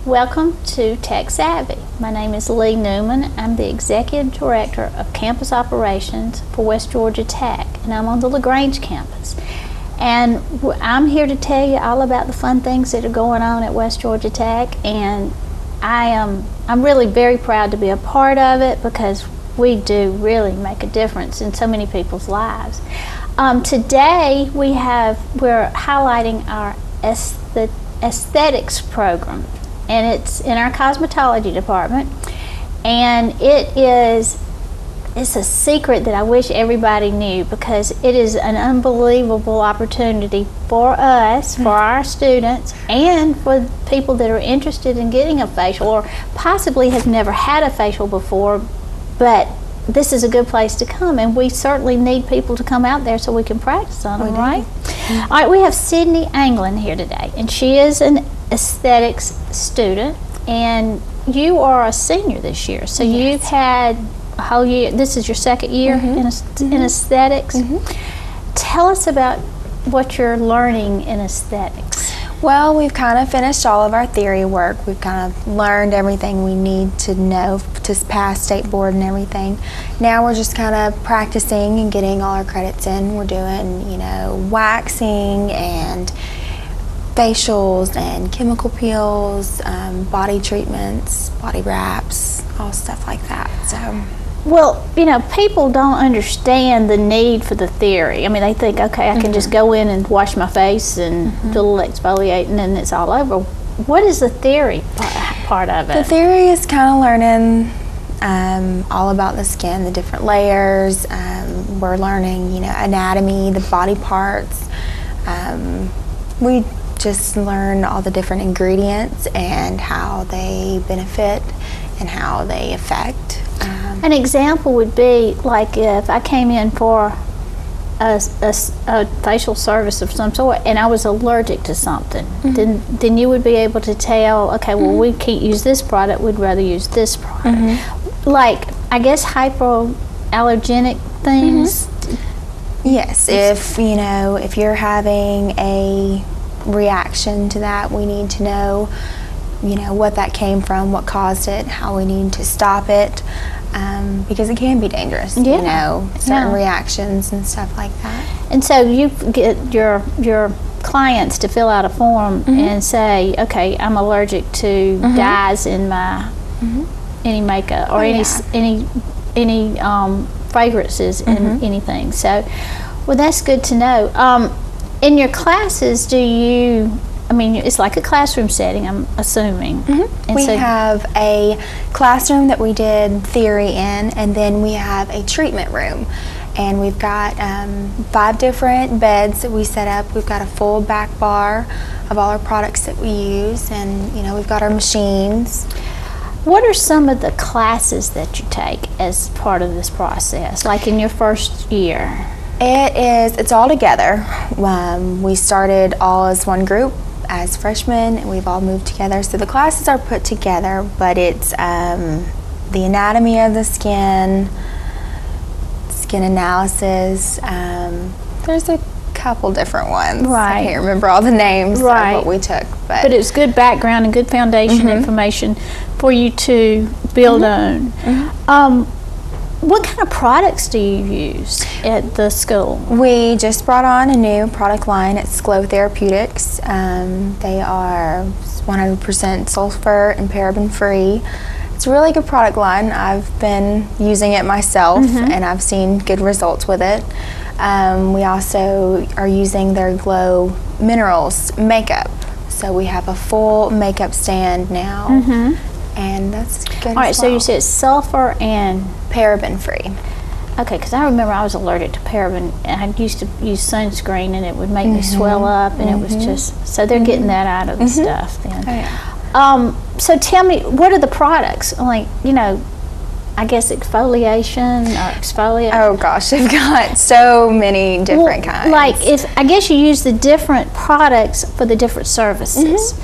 Welcome to Tech Savvy. My name is Leigh Newman. I'm the Executive Director of Campus Operations for West Georgia Tech, and I'm on the LaGrange campus. And I'm here to tell you all about the fun things that are going on at West Georgia Tech, and I'm really very proud to be a part of it because we do really make a difference in so many people's lives. Today we're highlighting our Esthetics program, and it's in our cosmetology department, and it's a secret that I wish everybody knew because it is an unbelievable opportunity for us, for our students, and for people that are interested in getting a facial or possibly have never had a facial before, but this is a good place to come, and we certainly need people to come out there so we can practice on them, right? Mm-hmm. All right, we have Sydney Anglin here today, and she is an aesthetics student, and you are a senior this year, so yes. You've had a whole year. This is your second year in aesthetics. Mm-hmm. Tell us about what you're learning in aesthetics. Well, we've kind of finished all of our theory work. We've kind of learned everything we need to know to pass state board and everything. Now we're just kind of practicing and getting all our credits in. We're doing, waxing and facials and chemical peels, body treatments, body wraps, all stuff like that. So. Well, people don't understand the need for the theory. I mean, they think, okay, I can just go in and wash my face and do a little exfoliating and it's all over. What is the theory part of it? The theory is kind of learning all about the skin, the different layers. We're learning, anatomy, the body parts. We just learn all the different ingredients and how they benefit and how they affect. An example would be like if I came in for a facial service of some sort and I was allergic to something, then you would be able to tell, okay, well, we can't use this product, we'd rather use this product. Like, I guess hypoallergenic things. Yes, if you're having a reaction to that, we need to know what that came from, what caused it, how we need to stop it, because it can be dangerous, certain reactions and stuff like that. And so you get your clients to fill out a form and say, okay, I'm allergic to dyes in my any makeup or any fragrances in anything. So, well, that's good to know. In your classes, it's like a classroom setting, I'm assuming. We have a classroom that we did theory in, and then we have a treatment room. And we've got 5 different beds that we set up. We've got a full back bar of all our products that we use, and we've got our machines. What are some of the classes that you take as part of this process, like in your first year? It's all together. We started all as one group as freshmen, and we've all moved together. So the classes are put together, but it's the anatomy of the skin analysis. There's a couple different ones. Right. I can't remember all the names of what we took. But it's good background and good foundation information for you to build on. What kind of products do you use at the school? We just brought on a new product line. It's Glow Therapeutics. They are 100% sulfur and paraben free. It's a really good product line. I've been using it myself and I've seen good results with it. We also are using their Glow Minerals makeup. So we have a full makeup stand now. And that's good. All right, so you said sulfur and paraben free. Okay, because I remember I was allergic to paraben, and I used to use sunscreen, and it would make me swell up, and it was just, so they're getting that out of the stuff then. Oh, yeah. So tell me, what are the products? Like, I guess exfoliation or exfoliate. Oh gosh, they've got so many different kinds. Like, I guess you use the different products for the different services.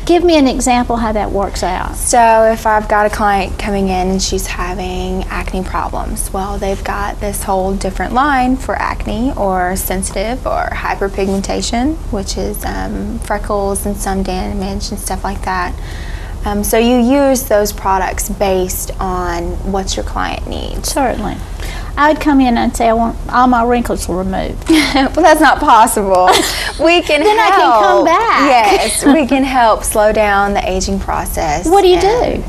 Give me an example how that works out. So if I've got a client coming in and she's having acne problems, well, they've got this whole different line for acne or sensitive or hyperpigmentation, which is freckles and sun damage and stuff like that. So you use those products based on what your client needs. Certainly. I would come in and say, I want all my wrinkles removed. Well, that's not possible. We can Then help. I can come back. Yes, we can help slow down the aging process. What do you do?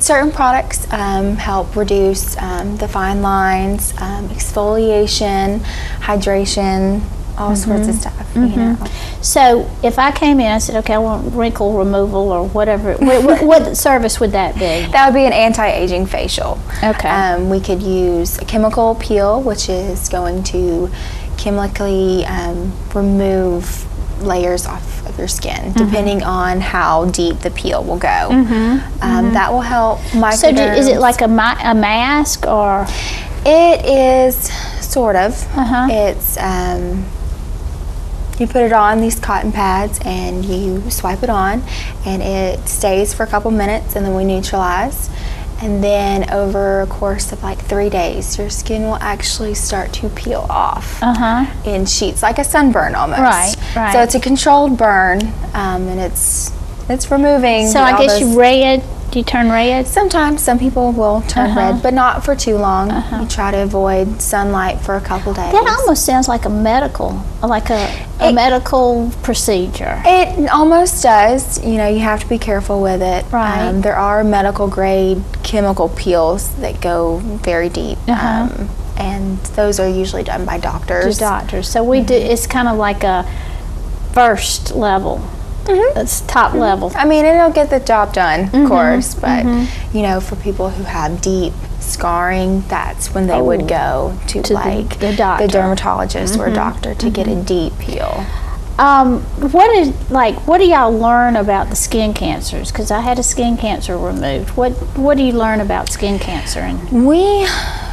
Certain products help reduce the fine lines, exfoliation, hydration, all sorts of stuff. You know. So if I came in and I said, okay, I want wrinkle removal or whatever, what service would that be? That would be an anti-aging facial. Okay. We could use a chemical peel, which is going to chemically remove layers off of your skin, depending on how deep the peel will go. That will help microderms. So is it like a mask or? It is sort of. It's you put it on these cotton pads and you swipe it on, and it stays for a couple minutes, and then we neutralize. And then over a course of like 3 days, your skin will actually start to peel off in sheets, like a sunburn almost. Right. So it's a controlled burn, and it's removing. So I guess you red. Do you turn red? Sometimes some people will turn red, but not for too long. You try to avoid sunlight for a couple days. That almost sounds like a medical procedure. It almost does. You know, you have to be careful with it. Right. There are medical grade chemical peels that go very deep. And those are usually done by doctors. So we do. It's kind of like a first level. It's top level. I mean, it'll get the job done, of course, but you know, for people who have deep scarring, that's when they would go to like the doctor, the dermatologist or a doctor to get a deep peel. What do y'all learn about the skin cancers? Because I had a skin cancer removed. What do you learn about skin cancer? And we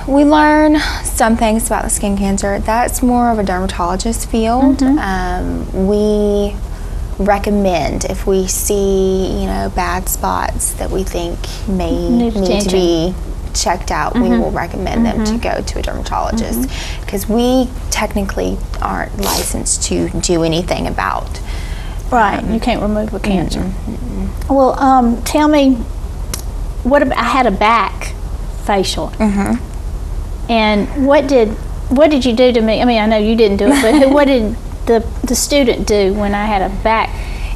learn some things about the skin cancer. That's more of a dermatologist field. We recommend, if we see, you know, bad spots that we think may need to be checked out, we will recommend them to go to a dermatologist, because we technically aren't licensed to do anything about. You can't remove a cancer. Well, tell me, I had a back facial, and what did you do to me? I mean, I know you didn't do it, but what did the student do when I had a back?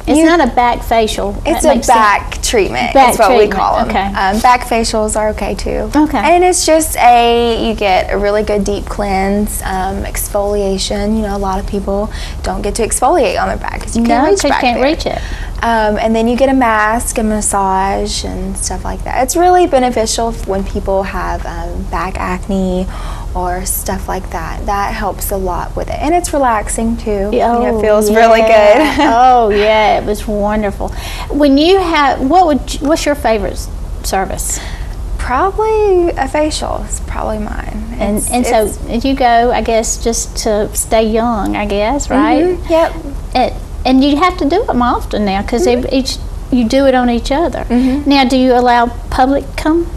It's not a back facial. It's a back treatment. That's what we call them. Okay. Back facials are okay too. Okay. And it's just you get a really good deep cleanse, exfoliation. You know, a lot of people don't get to exfoliate on their back because you can't reach back there. You can't reach it. And then you get a mask, a massage, and stuff like that. It's really beneficial when people have back acne or stuff like that. That helps a lot with it, and it's relaxing too. It feels really good. Oh yeah, it was wonderful. When you have, what's your favorite service? Probably a facial is probably mine. And so you go, I guess, just to stay young, I guess, right? Yep. And you have to do them often now because you do it on each other. Now, do you allow public come?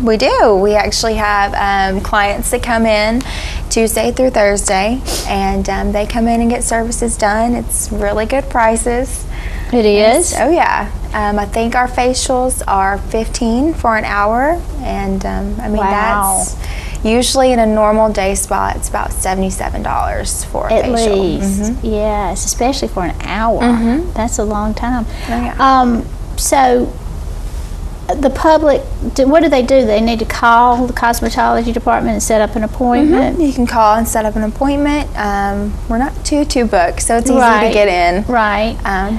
We do. We actually have clients that come in Tuesday through Thursday, and they come in and get services done. It's really good prices. It is? Oh yeah. I think our facials are $15 for an hour, and I mean that's usually in a normal day spa. It's about $77 for a facial. At least, yes, especially for an hour. That's a long time. Oh, yeah. So the public, what do? They need to call the cosmetology department and set up an appointment? You can call and set up an appointment. We're not too booked, so it's easy to get in. Right.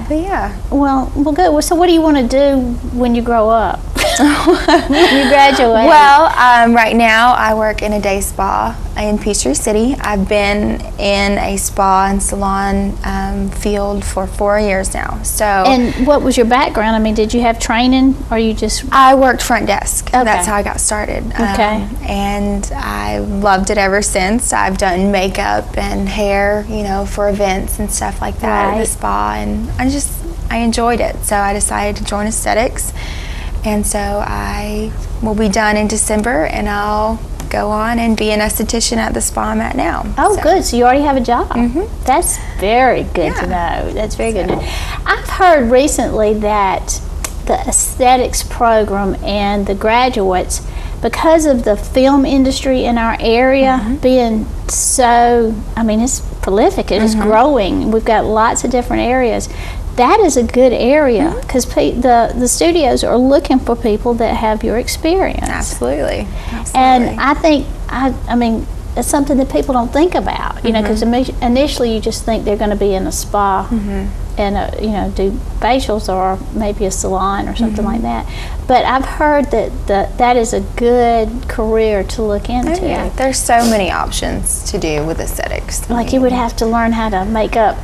But yeah. Well, good. Well, so what do you want to do when you grow up? When you graduate? Well, right now I work in a day spa in Peachtree City. I've been in a spa and salon field for 4 years now. So. And what was your background? I mean, did you have training, or you just? I worked front desk. Okay. That's how I got started. Okay. And I loved it ever since. I've done makeup and hair, you know, for events and stuff like that at the spa, and I enjoyed it. So I decided to join Esthetics. And so I will be done in December, and I'll go on and be an esthetician at the spa I'm at now. Oh, good. So you already have a job. That's very good to know. That's very good to know. I've heard recently that the aesthetics program and the graduates, because of the film industry in our area being so, I mean, it's prolific, it is growing. We've got lots of different areas. That is a good area because the studios are looking for people that have your experience. Absolutely. And I think, I mean, it's something that people don't think about, you know, because initially you just think they're going to be in a spa and, you know, do facials or maybe a salon or something like that. But I've heard that is a good career to look into. Oh, yeah. There's so many options to do with aesthetics. Like you would have to learn how to make up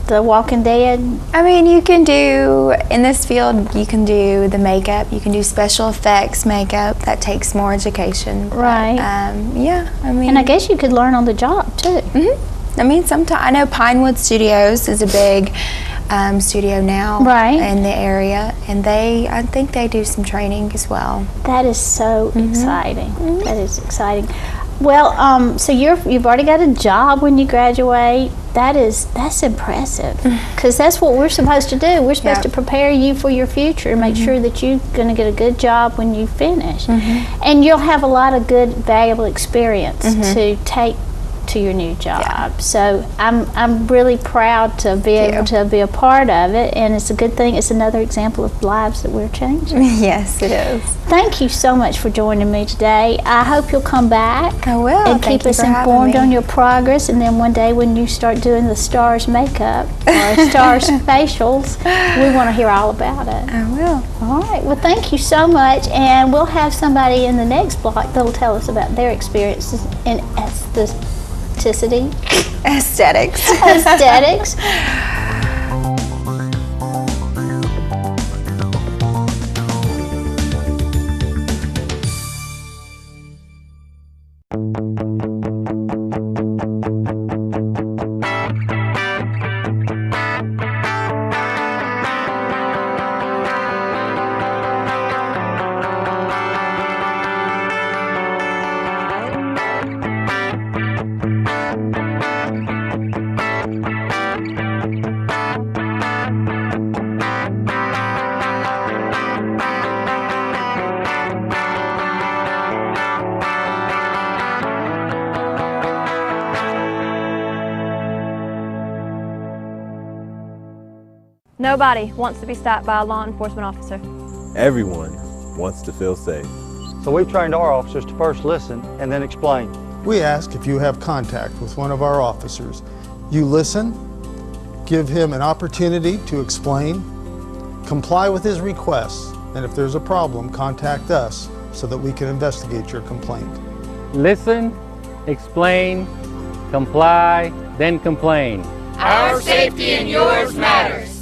The Walking Dead. I mean, you can do, in this field, you can do the makeup, you can do special effects makeup. That takes more education. Right. But, yeah, I mean. And I guess you could learn on the job, too. I mean, sometimes, I know Pinewood Studios is a big studio now in the area, and I think they do some training as well. That is so exciting. That is exciting. Well, so you've already got a job when you graduate. That's impressive, because that's what we're supposed to do. We're supposed to prepare you for your future and make sure that you're going to get a good job when you finish, and you'll have a lot of good, valuable experience to take to your new job. So I'm really proud to be able to be a part of it, and it's a good thing. It's another example of lives that we're changing. Yes, it is. Thank you so much for joining me today. I hope you'll come back. I will. And keep us informed on your progress, and then one day when you start doing the stars makeup or stars facials, we want to hear all about it. I will. All right. Well, thank you so much, and we'll have somebody in the next block that'll tell us about their experiences in aesthetics. Aesthetics. Nobody wants to be stopped by a law enforcement officer. Everyone wants to feel safe. So we've trained our officers to first listen and then explain. We ask if you have contact with one of our officers, you listen, give him an opportunity to explain, comply with his requests, and if there's a problem, contact us so that we can investigate your complaint. Listen, explain, comply, then complain. Our safety and yours matters.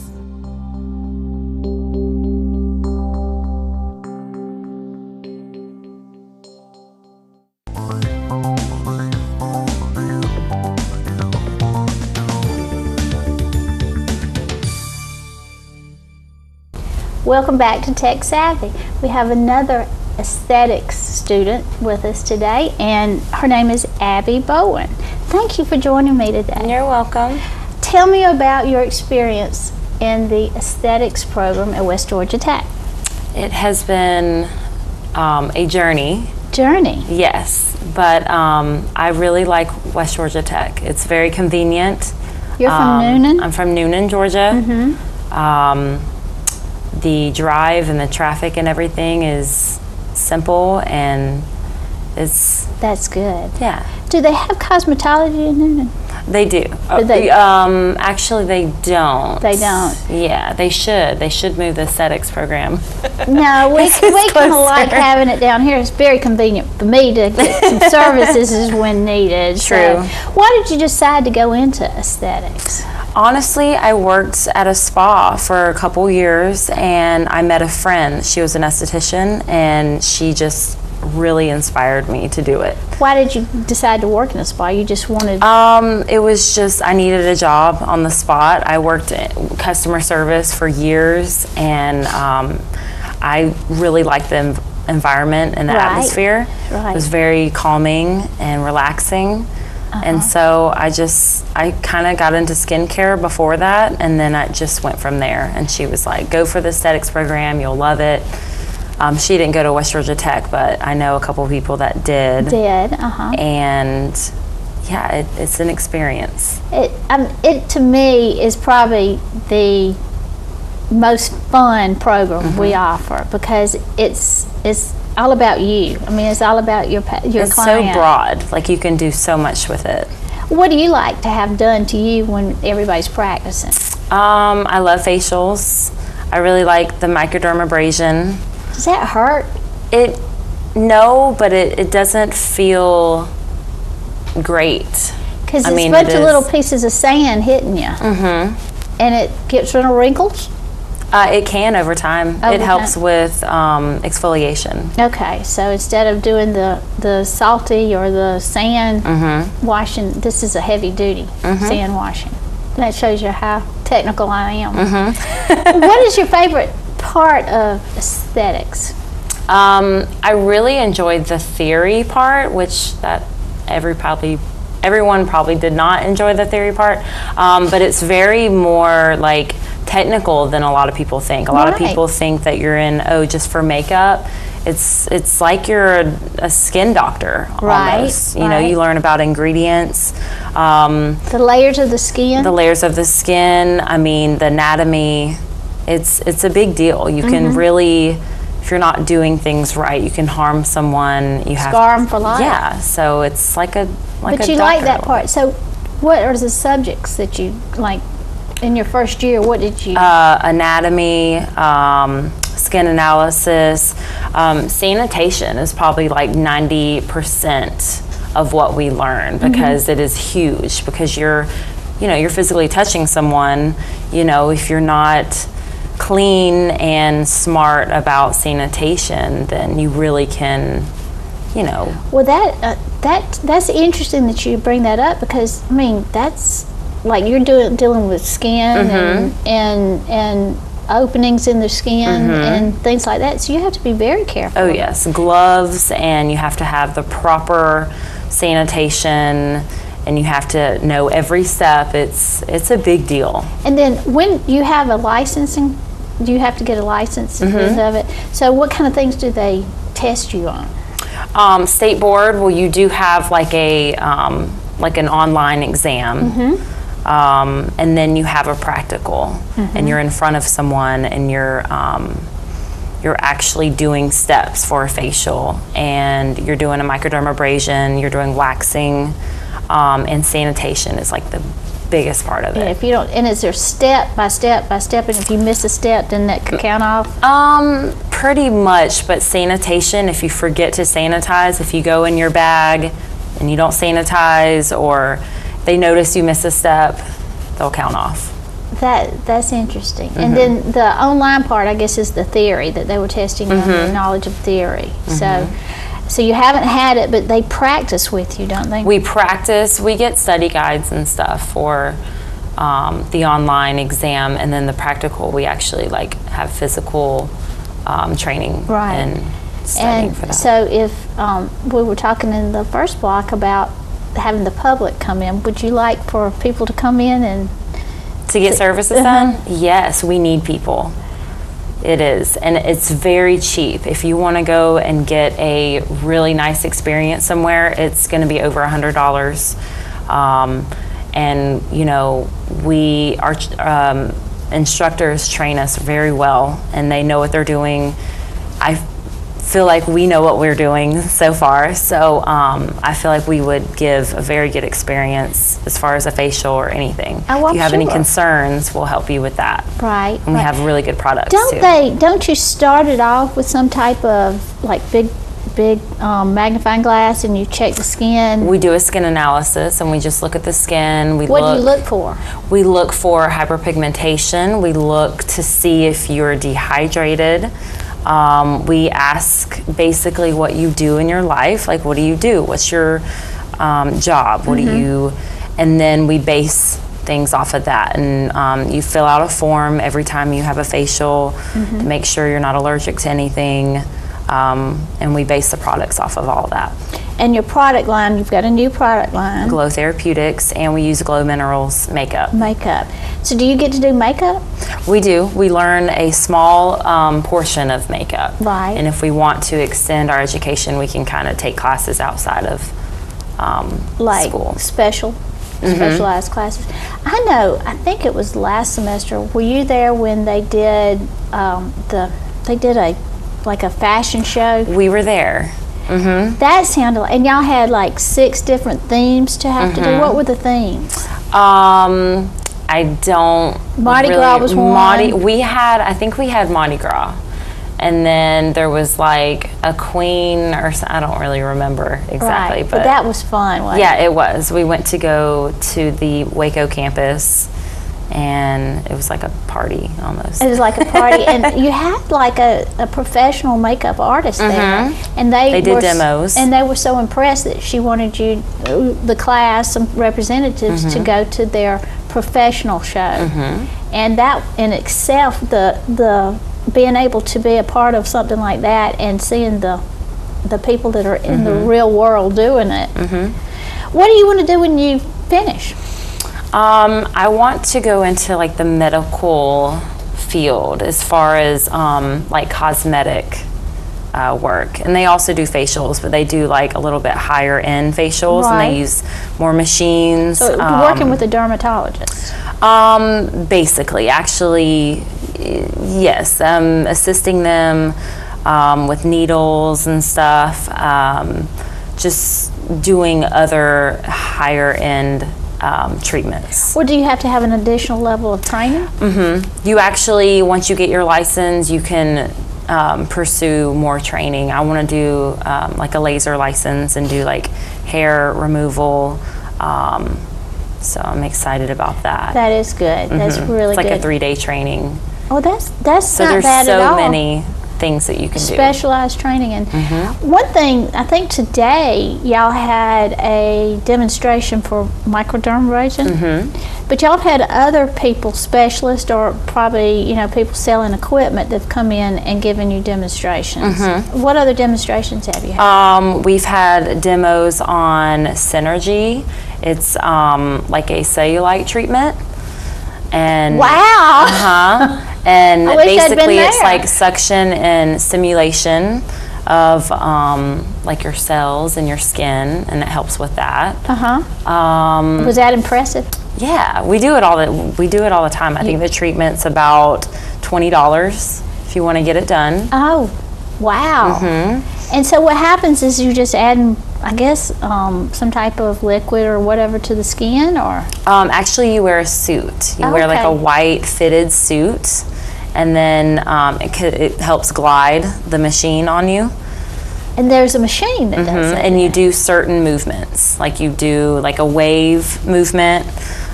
Welcome back to Tech Savvy. We have another aesthetics student with us today, and her name is Abby Bowen. Thank you for joining me today. You're welcome. Tell me about your experience in the aesthetics program at West Georgia Tech. It has been a journey. Yes, but I really like West Georgia Tech. It's very convenient. You're from Newnan? I'm from Newnan, Georgia. The drive and the traffic and everything is simple, and that's good. Yeah. Do they have cosmetology in Newnan? They do. Actually, they don't. They don't. Yeah, they should. They should move the aesthetics program. No, we kind of like having it down here. It's very convenient for me to get some services when needed. True. So, why did you decide to go into aesthetics? Honestly, I worked at a spa for a couple years, and I met a friend. She was an esthetician, and she just really inspired me to do it. Why did you decide to work in a spa? You just wanted... It was just, I needed a job on the spot. I worked in customer service for years, and I really liked the environment and the atmosphere. It was very calming and relaxing. And so I kind of got into skincare before that, and then I just went from there. And she was like, go for the aesthetics program, you'll love it. She didn't go to West Georgia Tech, but I know a couple people that did. And yeah, it's an experience. It to me is probably the most fun program we offer, because it's all about you. I mean, it's all about your client. It's so broad. Like, you can do so much with it. What do you like to have done to you when everybody's practicing? I love facials. I really like the microdermabrasion. Does that hurt? No, but it doesn't feel great. Because it's a bunch of little pieces of sand hitting you. And it gets rid of wrinkles? It can over time. It helps with exfoliation. Okay, so instead of doing the salty or the sand washing, this is a heavy duty sand washing. That shows you how technical I am. What is your favorite part of aesthetics? I really enjoyed the theory part, which everyone probably did not enjoy the theory part, but it's very more like technical than a lot of people think. A lot of people think that you're in just for makeup. It's like you're a skin doctor almost. You know, you learn about ingredients, the layers of the skin. I mean, the anatomy. It's a big deal. You can really, if you're not doing things right, you can harm someone. You scar them for life. Yeah, so it's like a But you like that part. So, what are the subjects that you like in your first year? What did you? Anatomy, skin analysis, sanitation is probably like 90% of what we learn, because it is huge. Because you're physically touching someone. You know, if you're not clean and smart about sanitation, then you really can, Well, that's interesting that you bring that up, because I mean, that's like you're dealing with skin and openings in the skin and things like that. So you have to be very careful. Oh yes, gloves, and you have to have the proper sanitation, and you have to know every step. It's a big deal. And then when you have a licensing, do you have to get a license because of it? So what kind of things do they test you on? State board. Well, you do have like an online exam, and then you have a practical, and you're in front of someone, and you're actually doing steps for a facial, and you're doing a microdermabrasion, you're doing waxing, and sanitation is like the biggest part of it. Yeah, if you don't, and is there step by step by step, and if you miss a step, then that could count off? Pretty much, but sanitation, if you forget to sanitize, if you go in your bag and you don't sanitize, or they notice you miss a step, they'll count off. That's interesting. And then the online part, I guess, is the theory that they were testing on your knowledge of theory. So you haven't had it, but they practice with you, don't they? We practice. We get study guides and stuff for the online exam, and then the practical, we actually like have physical training and studying for that. So if we were talking in the first block about having the public come in, would you like for people to come in and to get services done? Yes, we need people. It is, and it's very cheap. If you want to go and get a really nice experience somewhere, it's going to be over $100. And our instructors train us very well, and they know what they're doing. I feel like we know what we're doing so far, so I feel like we would give a very good experience as far as a facial or anything. Oh, if you have any concerns, we'll help you with that. Right. And we have really good products too. Don't you start it off with some type of like big magnifying glass, and you check the skin? We do a skin analysis, and we just look at the skin. What do you look for? We look for hyperpigmentation. We look to see if you're dehydrated. We ask basically what you do in your life, like what do you do? What's your job? What do you, and then we base things off of that. And you fill out a form every time you have a facial to make sure you're not allergic to anything. And we base the products off of all of that. And your product line, you've got a new product line. Glow Therapeutics, and we use Glow Minerals makeup. Makeup. So do you get to do makeup? We do. We learn a small portion of makeup. Right. And if we want to extend our education, we can kind of take classes outside of like school. Specialized classes. I know, I think it was last semester, were you there when they did a fashion show? We were there. That sounded like, and y'all had like 6 different themes to have to do. What were the themes? I don't Mardi really, Gras was one. I think we had Mardi Gras. And then there was like a queen or I don't really remember exactly. Right. But that was fun, wasn't yeah, it was. We went to go to the Waco campus, and it was like a party almost. It was like a party, and you had like a professional makeup artist there, and they did demos, and they were so impressed that she wanted you, the class, some representatives, to go to their professional show, and that in itself, the being able to be a part of something like that and seeing the people that are in the real world doing it. What do you want to do when you finish? I want to go into like the medical field as far as like cosmetic work, and they also do facials, but they do like a little bit higher end facials, and they use more machines. So working with a dermatologist. Basically, actually, yes, assisting them with needles and stuff, just doing other higher end treatments. Well, do you have to have an additional level of training? You actually, once you get your license, you can pursue more training. I want to do like a laser license and do like hair removal. So I'm excited about that. That is good. That's really good. It's like a 3-day training. Oh, that's So not there's bad at all. so many things that you can do. Specialized training. And one thing, I think today y'all had a demonstration for microdermabrasion, but y'all have had other people, specialists or probably people selling equipment, that've come in and given you demonstrations. What other demonstrations have you had? We've had demos on Synergy. It's like a cellulite treatment. And wow. And I wish I'd been basically it's there. like suction and stimulation of like your cells in your skin, and it helps with that. Was that impressive? Yeah, we do it all the time. I think the treatment's about $20 if you want to get it done. Oh, wow. And so what happens is you just add, I guess, some type of liquid or whatever to the skin, or? Actually, you wear a suit. You wear like a white fitted suit, and then it helps glide the machine on you. And there's a machine that does that. And you do certain movements, like you do like a wave movement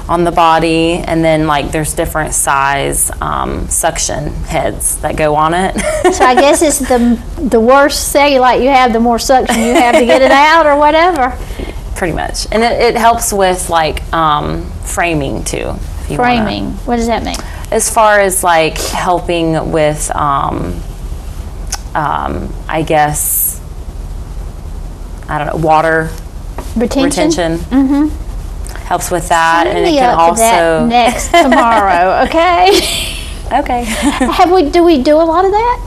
on the body, and then like there's different size suction heads that go on it. So I guess it's the worse cellulite you have, the more suction you have to get it out, or whatever. Pretty much. And it helps with like framing too. If you framing. What does that mean? As far as like helping with I guess, I don't know, water retention. Helps with that. Sign and it me can up also for that next tomorrow, okay? Okay. Do we do a lot of that?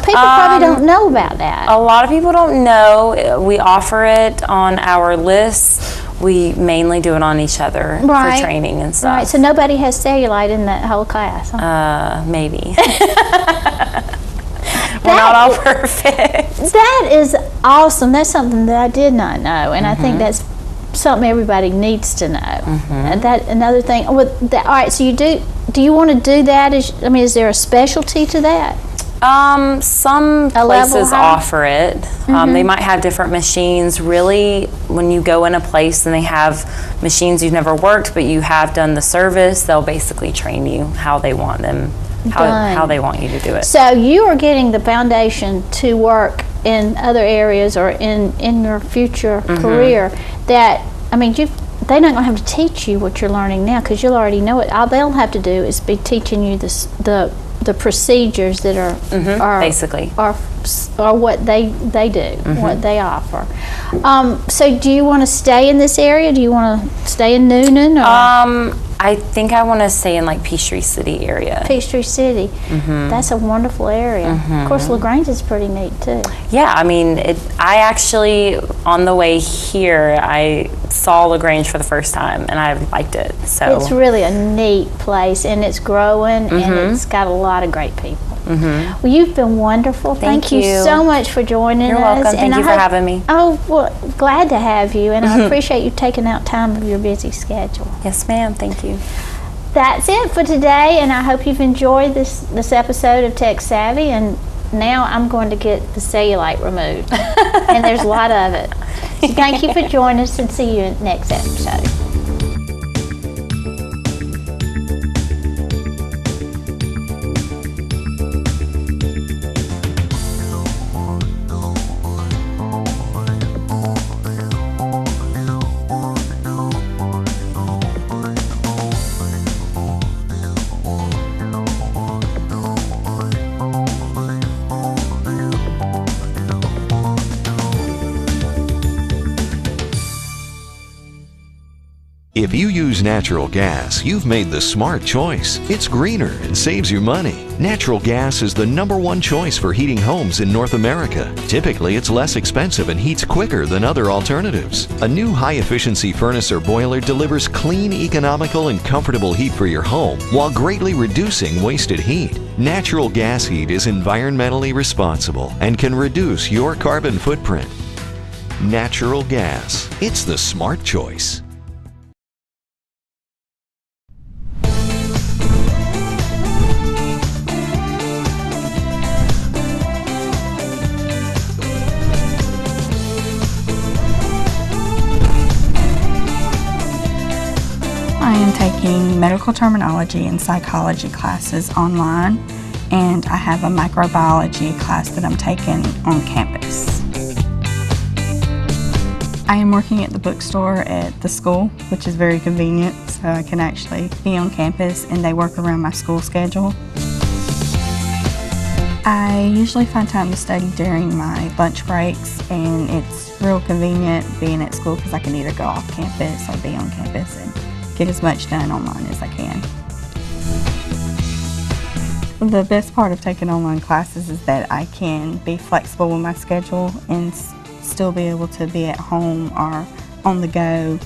People probably don't know about that. A lot of people don't know. We offer it on our lists. We mainly do it on each other for training and stuff. Right, so nobody has cellulite in that whole class, huh? Maybe. We're not all perfect. That is awesome. That's something that I did not know, and I think that's something everybody needs to know. That another thing. All right, so do you want to do that? Is there a specialty to that? Some places offer it. They might have different machines. Really, when you go in a place and they have machines you've never worked, but you have done the service, they'll basically train you how they want them, how they want you to do it. So you are getting the foundation to work in other areas or in your future career. That they're not going to have to teach you what you're learning now, because you'll already know it. All they'll have to do is be teaching you the the procedures that are basically are what they do, what they offer. So do you want to stay in this area? Do you want to stay in Noonan? Or? I think I want to stay in like Peachtree City area. Peachtree City, that's a wonderful area. Of course, LaGrange is pretty neat too. Yeah, I mean, I actually, on the way here, I saw LaGrange for the first time, and I liked it. So it's really a neat place, and it's growing, and it's got a lot of great people. Well, you've been wonderful. Thank you so much for joining us. You're welcome. Thank you for having me. Oh, well, glad to have you, and I appreciate you taking out time of your busy schedule. Yes, ma'am. Thank you. That's it for today, and I hope you've enjoyed this episode of Tech Savvy. And now I'm going to get the cellulite removed, and there's a lot of it. So thank you for joining us, and see you in the next episode. If you use natural gas, you've made the smart choice. It's greener and saves you money. Natural gas is the #1 choice for heating homes in North America. Typically, it's less expensive and heats quicker than other alternatives. A new high-efficiency furnace or boiler delivers clean, economical, and comfortable heat for your home while greatly reducing wasted heat. Natural gas heat is environmentally responsible and can reduce your carbon footprint. Natural gas. It's the smart choice. I am taking medical terminology and psychology classes online, and I have a microbiology class that I'm taking on campus. I am working at the bookstore at the school, which is very convenient, so I can actually be on campus and they work around my school schedule. I usually find time to study during my lunch breaks, and it's real convenient being at school because I can either go off campus or be on campus and get as much done online as I can. The best part of taking online classes is that I can be flexible with my schedule and still be able to be at home or on the go.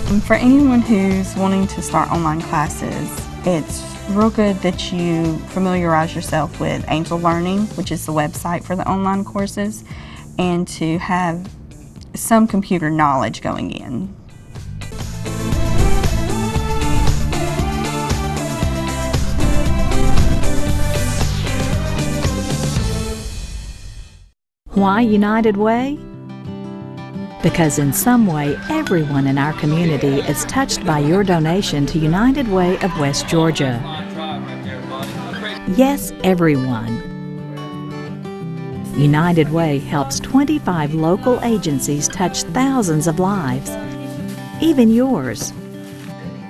And for anyone who's wanting to start online classes, it's real good that you familiarize yourself with Angel Learning, which is the website for the online courses, and to have some computer knowledge going in. Why United Way? Because in some way, everyone in our community is touched by your donation to United Way of West Georgia. Yes, everyone. United Way helps 25 local agencies touch thousands of lives, even yours.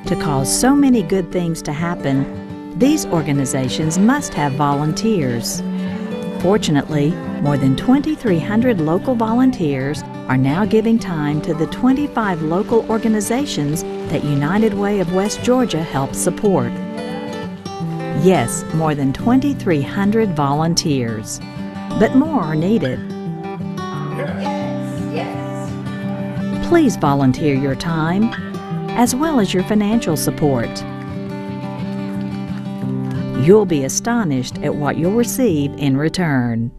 To cause so many good things to happen, these organizations must have volunteers. Fortunately, more than 2,300 local volunteers are now giving time to the 25 local organizations that United Way of West Georgia helps support. Yes, more than 2,300 volunteers. But more are needed. Please volunteer your time, as well as your financial support. You'll be astonished at what you'll receive in return.